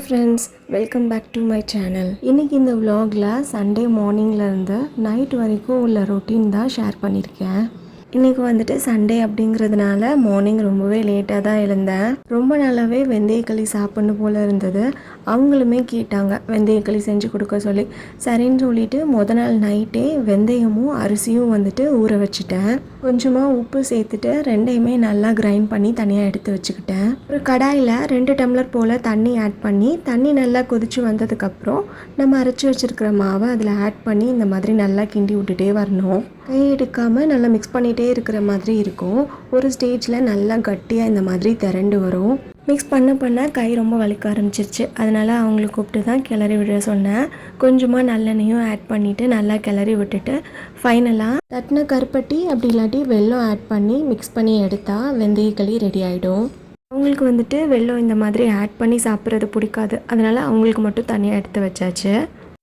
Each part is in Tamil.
Friends, welcome back to my channel. இன்றைக்கி இந்த vlogல சண்டே மார்னிங்லேருந்து நைட் வரைக்கும் உள்ள ரொட்டீன் தான் ஷேர் பண்ணியிருக்கேன். இன்றைக்கி வந்துட்டு சண்டே அப்படிங்கிறதுனால மார்னிங் ரொம்பவே லேட்டாக தான் எழுந்தேன். ரொம்ப நாளாகவே வெந்தயக்களி சாப்பிட்ணும் போல் இருந்தது. அவங்களுமே கேட்டாங்க வெந்தயக்களி செஞ்சு கொடுக்க சொல்லி. சரின்னு சொல்லிவிட்டு நாள் நைட்டே வெந்தயமும் அரிசியும் வந்துட்டு ஊற வச்சுட்டேன். கொஞ்சமாக உப்பு சேர்த்துட்டு ரெண்டையுமே நல்லா கிரைண்ட் பண்ணி தனியாக எடுத்து வச்சுக்கிட்டேன். ஒரு கடாயில் 2 டம்ளர் போல் தண்ணி ஆட் பண்ணி தண்ணி நல்லா கொதித்து வந்ததுக்கப்புறம் நம்ம அரைச்சி வச்சுருக்கிற மாவை அதில் ஆட் பண்ணி இந்த மாதிரி நல்லா கிண்டி விட்டுட்டே வரணும். கை எடுக்காமல் நல்லா மிக்ஸ் பண்ணிகிட்டே இருக்கிற மாதிரி இருக்கும். ஒரு ஸ்டேஜில் நல்லா கட்டியாக இந்த மாதிரி திரண்டு வரும். மிக்ஸ் பண்ண கை ரொம்ப வலிக்க ஆரம்பிச்சிருச்சு. அதனால் அவங்களை கூப்பிட்டு தான் கிளறி விட சொன்னேன். கொஞ்சமாக நல்லெண்ணையும் ஆட் பண்ணிவிட்டு நல்லா கிளறி விட்டுட்டு ஃபைனலாக தட்டின கருப்பட்டி அப்படி இல்லாட்டி வெல்லம் ஆட் பண்ணி மிக்ஸ் பண்ணி எடுத்தால் வெந்தயக்களி ரெடி ஆகிடும். அவங்களுக்கு வந்துட்டு வெல்லம் இந்த மாதிரி ஆட் பண்ணி சாப்பிட்றது பிடிக்காது. அதனால் அவங்களுக்கு மட்டும் தனியாக எடுத்து வச்சாச்சு.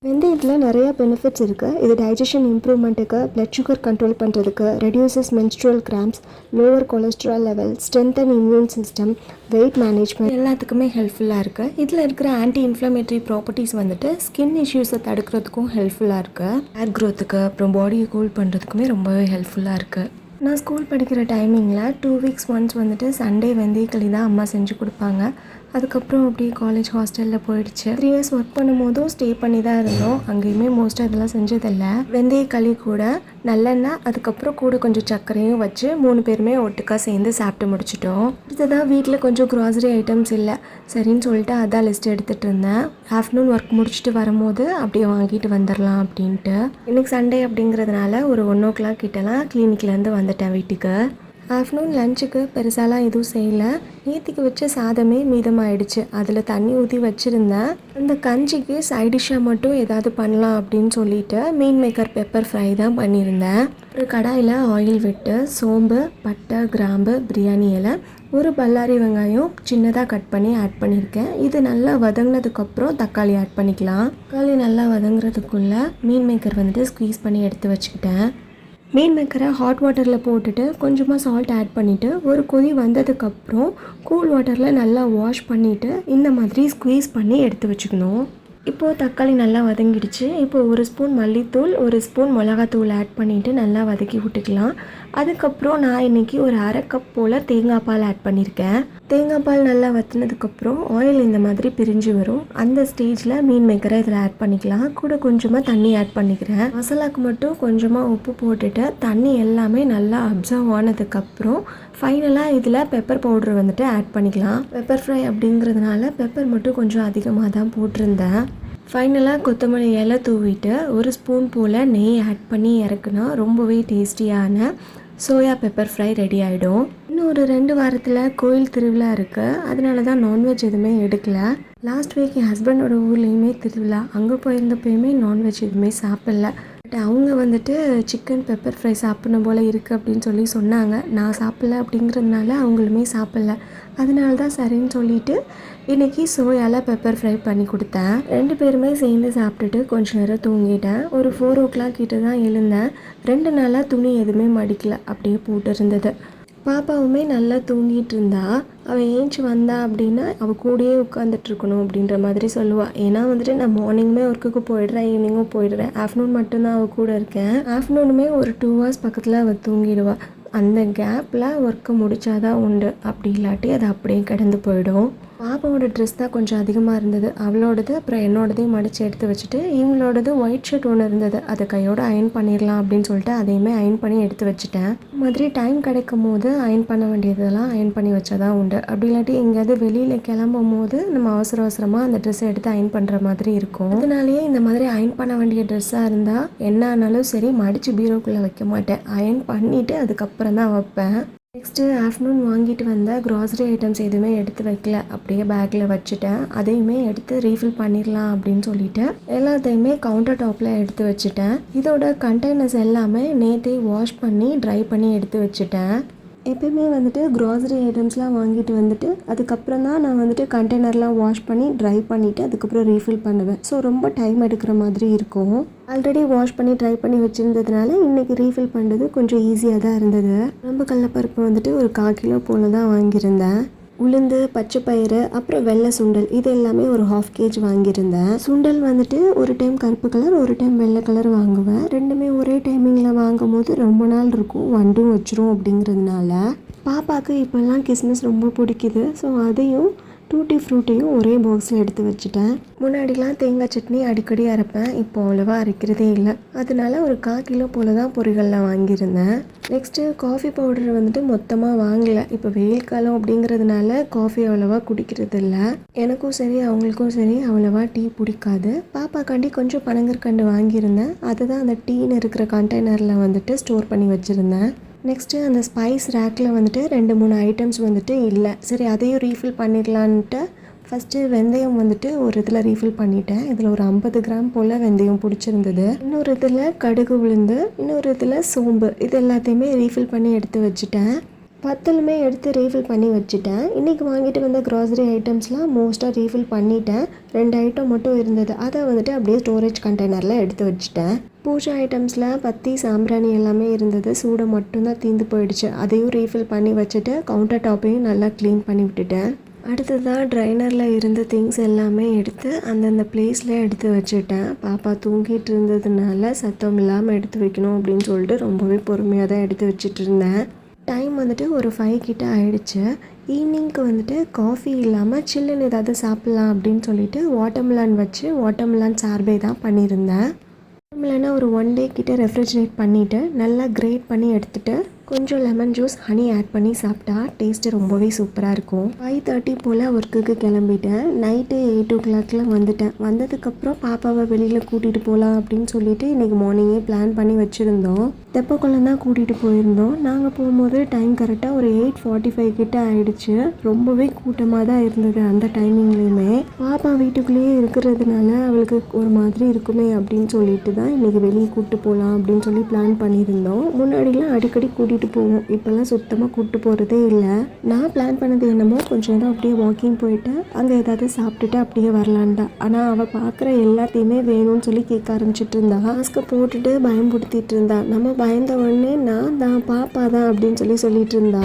வெந்தயத்தில் நிறையா பெனிஃபிட்ஸ் இருக்குது. இது டைஜஷன் இம்ப்ரூவ்மெண்ட்டுக்கு, பிளட் சுகர் கண்ட்ரோல் பண்ணுறதுக்கு, reduces menstrual grams, lower cholesterol level, strengthen immune system, wait management எல்லாத்துக்குமே ஹெல்ப்ஃபுல்லாக இருக்குது. இதில் இருக்கிற ஆன்டி இன்ஃப்ளமேட்டரி ப்ராப்பர்ட்டிஸ் வந்துட்டு ஸ்கின் இஷ்யூஸை தடுக்கிறதுக்கும் ஹெல்ப்ஃபுல்லாக இருக்குது. ஹேர் க்ரோத்துக்கு அப்புறம் பாடியை கூல் பண்ணுறதுக்குமே ரொம்பவே ஹெல்ப்ஃபுல்லாக இருக்குது. நான் ஸ்கூல் படிக்கிற டைமிங்கில் 2 வீக்ஸ் ஒன்ஸ் வந்துட்டு சண்டே வெந்தயக்களி தான் அம்மா செஞ்சு கொடுப்பாங்க. அதுக்கப்புறம் அப்படியே காலேஜ் ஹாஸ்டலில் போயிடுச்சு. 3 இயர்ஸ் ஒர்க் பண்ணும்போதும் ஸ்டே பண்ணி தான் இருந்தோம். அங்கேயுமே மோஸ்ட்டாக இதெல்லாம் செஞ்சதில்லை. வெந்தயக்களி கூட நல்லெண்ணெய், அதுக்கப்புறம் கூட கொஞ்சம் சர்க்கரையும் வச்சு 3 பேருமே ஒட்டுக்காக சேர்ந்து சாப்பிட்டு முடிச்சிட்டோம். அடுத்ததான் வீட்டில் கொஞ்சம் க்ராசரி ஐட்டம்ஸ் இல்லை. சரின்னு சொல்லிட்டு அதான் லிஸ்ட் எடுத்துகிட்டு இருந்தேன். ஆஃப்டர்நூன் ஒர்க் முடிச்சுட்டு வரும்போது அப்படியே வாங்கிட்டு வந்துடலாம் அப்படின்ட்டு. இன்றைக்கி சண்டே அப்படிங்கிறதுனால ஒரு 1 o'clock கிட்டலாம் கிளினிக்லேருந்து வந்துட்டேன் வீட்டுக்கு. ஆஃப்டர்நூன் லஞ்சுக்கு பெருசாலாம் எதுவும் செய்யலை. நேற்றுக்கு வச்ச சாதமே மீதமாகிடுச்சு. அதில் தண்ணி ஊற்றி வச்சுருந்தேன். அந்த கஞ்சிக்கு சைடிஷ்ஷாக மட்டும் ஏதாவது பண்ணலாம் அப்படின்னு சொல்லிட்டு மீன் மேக்கர் பெப்பர் ஃப்ரை தான் பண்ணியிருந்தேன். ஒரு கடாயில் ஆயில் விட்டு சோம்பு, பட்டை, கிராம்பு, பிரியாணி இலை, ஒரு பல்லாரி வெங்காயம் சின்னதாக கட் பண்ணி ஆட் பண்ணியிருக்கேன். இது நல்லா வதங்கினதுக்கப்புறம் தக்காளி ஆட் பண்ணிக்கலாம். தக்காளி நல்லா வதங்குறதுக்குள்ளே மீன் மேக்கர் வந்துட்டு ஸ்க்வீஸ் பண்ணி எடுத்து வச்சுக்கிட்டேன். மீன் மேக்கரை ஹாட் வாட்டரில் போட்டுட்டு கொஞ்சமாக சால்ட் ஆட் பண்ணிவிட்டு ஒரு கொதி வந்ததுக்கப்புறம் கூல் வாட்டரில் நல்லா வாஷ் பண்ணிவிட்டு இந்த மாதிரி ஸ்க்வீஸ் பண்ணி எடுத்து வச்சுக்கணும். இப்போது தக்காளி நல்லா வதங்கிடுச்சு. இப்போது 1 ஸ்பூன் மல்லித்தூள், 1 ஸ்பூன் மிளகாத்தூள் ஆட் பண்ணிவிட்டு நல்லா வதக்கி விட்டுக்கலாம். அதுக்கப்புறம் நான் இன்றைக்கி ஒரு 1/2 கப் போல் தேங்காய் பால் ஆட் பண்ணியிருக்கேன். தேங்காய் பால் நல்லா வற்றினதுக்கப்புறம் ஆயில் இந்த மாதிரி பிரிஞ்சு வரும். அந்த ஸ்டேஜில் மீன் மேக்கரை இதில் ஆட் பண்ணிக்கலாம். கூட கொஞ்சமாக தண்ணி ஆட் பண்ணிக்கிறேன். மசாலாவுக்கு மட்டும் கொஞ்சமாக உப்பு போட்டுட்டு தண்ணி எல்லாமே நல்லா அப்சர்வ் ஆனதுக்கப்புறம் ஃபைனலாக இதில் பெப்பர் பவுடர் வந்துட்டு ஆட் பண்ணிக்கலாம். பெப்பர் ஃப்ரை அப்படிங்கிறதுனால பெப்பர் மட்டும் கொஞ்சம் அதிகமாக தான் போட்டிருந்தேன். ஃபைனலாக கொத்தமல்லி இலை தூவிட்டு 1 ஸ்பூன் போல் நெய் ஆட் பண்ணி இறக்குனா ரொம்பவே டேஸ்டியான சோயா பெப்பர் ஃப்ரை ரெடி ஆகிடும். இன்னும் ஒரு 2 வாரத்தில் கோயில் திருவிழா இருக்குது. அதனால தான் நான்வெஜ் எதுவுமே எடுக்கலை. லாஸ்ட் வீக் என் ஹஸ்பண்டோட ஊர்லேயுமே திருவிழா. அங்கே போயிருந்தப்பயுமே நான்வெஜ் எதுவுமே சாப்பிடல. பட் அவங்க வந்துட்டு சிக்கன் பெப்பர் ஃப்ரை சாப்பிடணும் போல் இருக்குது அப்படின்னு சொல்லி சொன்னாங்க. நான் சாப்பிடல அப்படிங்கிறதுனால அவங்களுமே சாப்பிடல. அதனால தான் சரின்னு சொல்லிவிட்டு இன்றைக்கி சோயாவில் பெப்பர் ஃப்ரை பண்ணி கொடுத்தேன். 2 பேருமே சேர்ந்து சாப்பிட்டுட்டு கொஞ்சம் நேரம் தூங்கிட்டேன். ஒரு 4 o'clock கிட்ட தான் எழுந்தேன். 2 நாளாக துணி எதுவுமே மடிக்கல, அப்படியே போட்டு இருந்தது. பாப்பாவுமே நல்லா தூங்கிட்டு இருந்தா. அவள் ஏஞ்சி வந்தா அப்படின்னா அவள் கூடயே உட்காந்துட்ருக்கணும் அப்படின்ற மாதிரி சொல்லுவாள். ஏன்னா வந்துட்டு நான் மார்னிங்குமே ஒர்க்குக்கு போயிடுறேன், ஈவினிங்கும் போயிடுறேன். ஆஃப்டர்நூன் மட்டும்தான் அவள் கூட இருக்கேன். ஆஃப்டர்நூனுமே ஒரு 2 hours பக்கத்தில் அவள் தூங்கிடுவாள். அந்த கேப்பில் ஒர்க்கை முடித்தாதான் உண்டு. அப்படி இல்லாட்டி அது அப்படியே கிடந்து போயிடும். பாப்பாவோட ட்ரெஸ் தான் கொஞ்சம் அதிகமாக இருந்தது. அவளோடது அப்புறம் என்னோடதையும் மடித்து எடுத்து வச்சுட்டு இவங்களோடது ஒயிட் ஷர்ட் ஒன்று இருந்தது. அதை கையோடு அயன் பண்ணிடலாம் அப்படின்னு சொல்லிட்டு அதையுமே அயன் பண்ணி எடுத்து வச்சுட்டேன். இந்த மாதிரி டைம் கிடைக்கும் போது அயன் பண்ண வேண்டியதெல்லாம் அயன் பண்ணி வச்சாதான் உண்டு. அப்படி இல்லாட்டி எங்கேயாவது வெளியில் கிளம்பும் போது நம்ம அவசரமாக அந்த ட்ரெஸ்ஸை எடுத்து அயன் பண்ணுற மாதிரி இருக்கும். அதனாலேயே இந்த மாதிரி அயன் பண்ண வேண்டிய ட்ரெஸ்ஸாக இருந்தால் என்ன ஆனாலும் சரி மடித்து பீரோக்குள்ளே வைக்க மாட்டேன். அயன் பண்ணிவிட்டு அதுக்கப்புறம் தான் வைப்பேன். நெக்ஸ்ட்டு ஆஃப்டர்நூன் வாங்கிட்டு வந்த க்ராசரி ஐட்டம்ஸ் எதுவுமே எடுத்து வைக்கல, அப்படியே பேக்கில் வச்சுட்டேன். அதையுமே எடுத்து ரீஃபில் பண்ணிடலாம் அப்படின்னு சொல்லிட்டு எல்லாத்தையுமே கவுண்டர் டாப்பில் எடுத்து வச்சுட்டேன். இதோட கண்டெய்னர்ஸ் எல்லாமே நேற்றே வாஷ் பண்ணி ட்ரை பண்ணி எடுத்து வச்சுட்டேன். எப்பயுமே வந்துட்டு க்ராசரி ஐட்டம்ஸ்லாம் வாங்கிட்டு வந்துட்டு அதுக்கப்புறம் தான் நான் வந்துட்டு கண்டெய்னர்லாம் வாஷ் பண்ணி ட்ரை பண்ணிவிட்டு அதுக்கப்புறம் ரீஃபில் பண்ணுவேன். ஸோ ரொம்ப டைம் எடுக்கிற மாதிரி இருக்கும். ஆல்ரெடி வாஷ் பண்ணி ட்ரை பண்ணி வச்சுருந்ததுனால இன்றைக்கி ரீஃபில் பண்ணுறது கொஞ்சம் ஈஸியாக தான் இருந்தது. நம்ம கடலப்பருப்பு வந்துட்டு ஒரு 1/4 கிலோ போல் தான் வாங்கியிருந்தேன். உளுந்து, பச்சை பயிறு, அப்புறம் வெள்ளை சுண்டல் இது எல்லாமே ஒரு 1/2 kg வாங்கியிருந்தேன். சுண்டல் வந்துட்டு ஒரு டைம் கருப்பு கலர், ஒரு டைம் வெள்ளை கலர் வாங்குவேன். ரெண்டுமே ஒரே டைமிங்கில் வாங்கும் போது ரொம்ப நாள் இருக்கும், வண்டும் வச்சிரும் அப்படிங்கிறதுனால. பாப்பாவுக்கு இப்போல்லாம் கிஸ்மிஸ் ரொம்ப பிடிக்குது. ஸோ அதையும் டூட்டி ஃப்ரூட்டையும் ஒரே பாக்ஸில் எடுத்து வச்சுட்டேன். முன்னாடிலாம் தேங்காய் சட்னி அடிக்கடி அரைப்பேன், இப்போ அவ்வளோவா அரைக்கிறதே இல்லை. அதனால ஒரு 1/4 கிலோ போல் தான் பொரிகளில் வாங்கியிருந்தேன். நெக்ஸ்ட்டு காஃபி பவுடர் வந்துட்டு மொத்தமாக வாங்கலை. இப்போ வெயில் காலம் அப்படிங்கிறதுனால காஃபி அவ்வளோவா குடிக்கிறது இல்லை. எனக்கும் சரி அவங்களுக்கும் சரி அவ்வளோவா டீ பிடிக்காது. பாப்பாக்காண்டி கொஞ்சம் பனங்கற்கண்டு வாங்கியிருந்தேன். அதுதான் அந்த டீன்னு இருக்கிற கண்டெய்னரில் வந்துட்டு ஸ்டோர் பண்ணி வச்சுருந்தேன். நெக்ஸ்ட்டு அந்த ஸ்பைஸ் ரேக்கில் வந்துட்டு 2-3 ஐட்டம்ஸ் வந்துட்டு இல்லை. சரி அதையும் ரீஃபில் பண்ணிடலான்ட்டு ஃபஸ்ட்டு வெந்தயம் வந்துட்டு ஒரு இதில் ரீஃபில் பண்ணிட்டேன். இதில் ஒரு 50 கிராம் போல் வெந்தயம் பிடிச்சிருந்தது. இன்னொரு இதில் கடுகு உளுந்து, இன்னொரு இதில் சோம்பு, இது எல்லாத்தையுமே ரீஃபில் பண்ணி எடுத்து வச்சுட்டேன். பத்தலுமே எடுத்து ரீஃபில் பண்ணி வச்சுட்டேன். இன்றைக்கி வாங்கிட்டு வந்த க்ராசரி ஐட்டம்ஸ்லாம் மோஸ்ட்டாக ரீஃபில் பண்ணிட்டேன். 2 ஐட்டம் மட்டும் இருந்தது, அதை வந்துட்டு அப்படியே ஸ்டோரேஜ் கண்டெய்னரில் எடுத்து வச்சுட்டேன். பூஜை ஐட்டம்ஸில் பத்தி, சாம்பிராணி எல்லாமே இருந்தது. சூடை மட்டும்தான் தீர்ந்து போயிடுச்சு. அதையும் ரீஃபில் பண்ணி வச்சுட்டு கவுண்டர் டாப்பையும் நல்லா க்ளீன் பண்ணி விட்டுட்டேன். அடுத்ததாக ட்ரைனரில் இருந்த திங்ஸ் எல்லாமே எடுத்து அந்தந்த பிளேஸில் எடுத்து வச்சுட்டேன். பாப்பா தூங்கிட்டு இருந்ததுனால சத்தம் இல்லாமல் எடுத்து வைக்கணும் அப்படின்னு சொல்லிட்டு ரொம்பவே பொறுமையாக தான் எடுத்து வச்சுட்டு இருந்தேன். டைம் வந்துட்டு ஒரு 5 கிட்ட ஆகிடுச்சு. ஈவினிங்க்கு வந்துட்டு காஃபி இல்லாமல் சில்லுன்னு ஏதாவது சாப்பிட்லாம் அப்படின்னு சொல்லிட்டு வாட்டர்மெலான் வச்சு வாட்டர்மெலான் சார்பே தான் பண்ணியிருந்தேன். வாட்டர்மெலானை ஒரு 1 day கிட்ட ரெஃப்ரிஜரேட் பண்ணிவிட்டு நல்லா கிரேட் பண்ணி எடுத்துகிட்டு கொஞ்சம் லெமன் ஜூஸ், ஹனி ஆட் பண்ணி சாப்பிட்டா டேஸ்ட்டு ரொம்பவே சூப்பராக இருக்கும். 5:30 போல் ஒர்க்குக்கு கிளம்பிட்டேன். நைட்டு 8 o'clock வந்துட்டேன். வந்ததுக்கப்புறம் பாப்பாவை வெளியில் கூட்டிகிட்டு போகலாம் அப்படின்னு சொல்லிட்டு இன்றைக்கி மார்னிங்கே பிளான் பண்ணி வச்சுருந்தோம். தெப்பக்குளம் தான் கூட்டிகிட்டு போயிருந்தோம். நாங்கள் போகும்போது டைம் கரெக்டாக ஒரு 8:45 கிட்ட ஆகிடுச்சு. ரொம்பவே கூட்டமாக தான் இருந்தது அந்த டைமிங்லேயுமே. பாப்பா வீட்டுக்குள்ளேயே இருக்கிறதுனால அவளுக்கு ஒரு மாதிரி இருக்குமே அப்படின்னு சொல்லிட்டு தான் இன்றைக்கி வெளியே கூப்பிட்டு போகலாம் அப்படின்னு சொல்லி பிளான் பண்ணியிருந்தோம். முன்னாடிலாம் அடிக்கடி கூட்டிகிட்டு போவோம், இப்போல்லாம் சுத்தமாக கூப்பிட்டு போகிறதே இல்லை. நான் பிளான் பண்ணது என்னமோ கொஞ்சம் நேரம் அப்படியே வாக்கிங் போயிட்டு அங்கே ஏதாவது சாப்பிட்டுட்டு அப்படியே வரலான் தான். ஆனால் அவள் பார்க்குற எல்லாத்தையுமே வேணும்னு சொல்லி கேட்க ஆரம்பிச்சிட்டு இருந்தா. மாஸ்க்கை போட்டுட்டு பயம்படுத்திட்டு இருந்தா. நம்ம பயந்த உடனே நான் தான் பாப்பா தான் அப்படின்னு சொல்லிட்டு இருந்தா.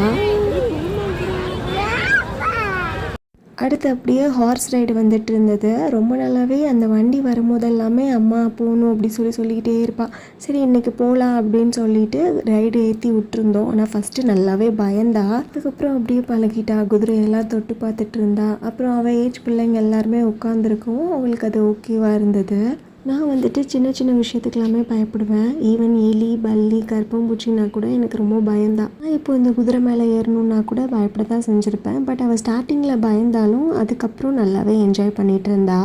அடுத்து அப்படியே ஹார்ஸ் ரைடு வந்துட்டு இருந்தது. ரொம்ப நாளாகவே அந்த வண்டி வரும்போதெல்லாமே அம்மா போகணும் அப்படி சொல்லிக்கிட்டே இருப்பாள். சரி இன்றைக்கி போகலாம் அப்படின்னு சொல்லிட்டு ரைடு ஏற்றி விட்டுருந்தோம். ஆனால் ஃபஸ்ட்டு நல்லாவே பயந்தா. அதுக்கப்புறம் அப்படியே பழகிட்டா. குதிரையெல்லாம் தொட்டு பார்த்துட்டு இருந்தா. அப்புறம் அவள் ஏஜ் பிள்ளைங்க எல்லாருமே உட்காந்துருக்கவும் அவளுக்கு அது ஓகேவாக இருந்தது. நான் வந்துட்டு சின்ன சின்ன விஷயத்துக்கெல்லாமே பயப்படுவேன். ஈவன் எலி, பல்லி, கருப்பம்பூச்சின்னா கூட எனக்கு ரொம்ப பயந்தான். நான் இப்போ இந்த குதிரை மேலே ஏறணுன்னா கூட பயப்பட தான் செஞ்சுருப்பேன். பட் அவள் ஸ்டார்டிங்கில் பயந்தாலும் அதுக்கப்புறம் நல்லாவே என்ஜாய் பண்ணிகிட்டு இருந்தா.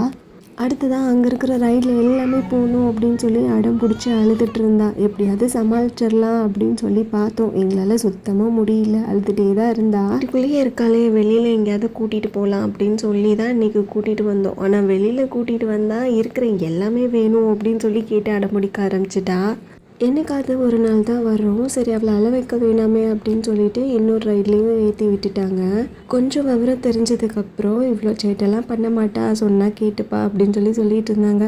அடுத்ததான் அங்கே இருக்கிற ரைடில் எல்லாமே போகணும் அப்படின்னு சொல்லி அடம் பிடிச்சி அழுதுட்டு இருந்தா. எப்படியாவது சமாளிச்சிடலாம் அப்படின்னு சொல்லி பார்த்தோம். எங்களால் சுத்தமாக முடியல, அழுதுகிட்டே தான் இருந்தா. அதுக்குள்ளேயே இருக்காளே, வெளியில் எங்கேயாவது கூட்டிகிட்டு போகலாம் அப்படின்னு சொல்லி தான் இன்றைக்கி கூட்டிகிட்டு வந்தோம். ஆனால் வெளியில் கூட்டிகிட்டு வந்தால் இருக்கிற எல்லாமே வேணும் அப்படின்னு சொல்லி கேட்டு அடம் பிடிக்க ஆரம்பிச்சிட்டா. என்னைக்காவது ஒரு நாள் தான் வர்றோம், சரி அவளை அள வைக்க வேணாமே அப்படின்னு சொல்லிட்டு இன்னொரு ரைட்லேயும் ஏற்றி விட்டுட்டாங்க. கொஞ்சம் விவரம் தெரிஞ்சதுக்கப்புறம் இவ்வளோ சேட்டெல்லாம் பண்ண மாட்டா, சொன்னால் கேட்டுப்பா அப்படின்னு சொல்லிட்டு இருந்தாங்க.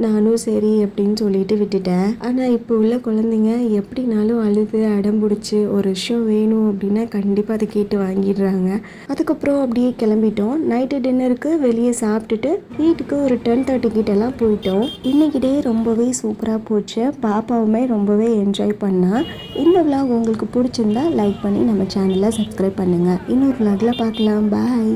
நானும் சரி அப்படின்னு சொல்லிட்டு விட்டுட்டேன். ஆனால் இப்போ உள்ள குழந்தைங்க எப்படினாலும் அழுது அடம் பிடிச்சி ஒரு விஷயம் வேணும் அப்படின்னா கண்டிப்பாக அதை கேட்டு வாங்கிடுறாங்க. அதுக்கப்புறம் அப்படியே கிளம்பிட்டோம். நைட்டு டின்னருக்கு வெளியே சாப்பிட்டுட்டு வீட்டுக்கு ஒரு 10:30 கிட்டலாம் போயிட்டோம். இன்னைக்கு டே ரொம்பவே சூப்பராக போச்சு. பாப்பாவுமே ரொம்பவே என்ஜாய் பண்ணா. இந்த vlog உங்களுக்கு பிடிச்சிருந்தா லைக் பண்ணி நம்ம சேனலை சப்ஸ்கிரைப் பண்ணுங்கள். இன்னொரு vlogல பார்க்கலாம். பாய்.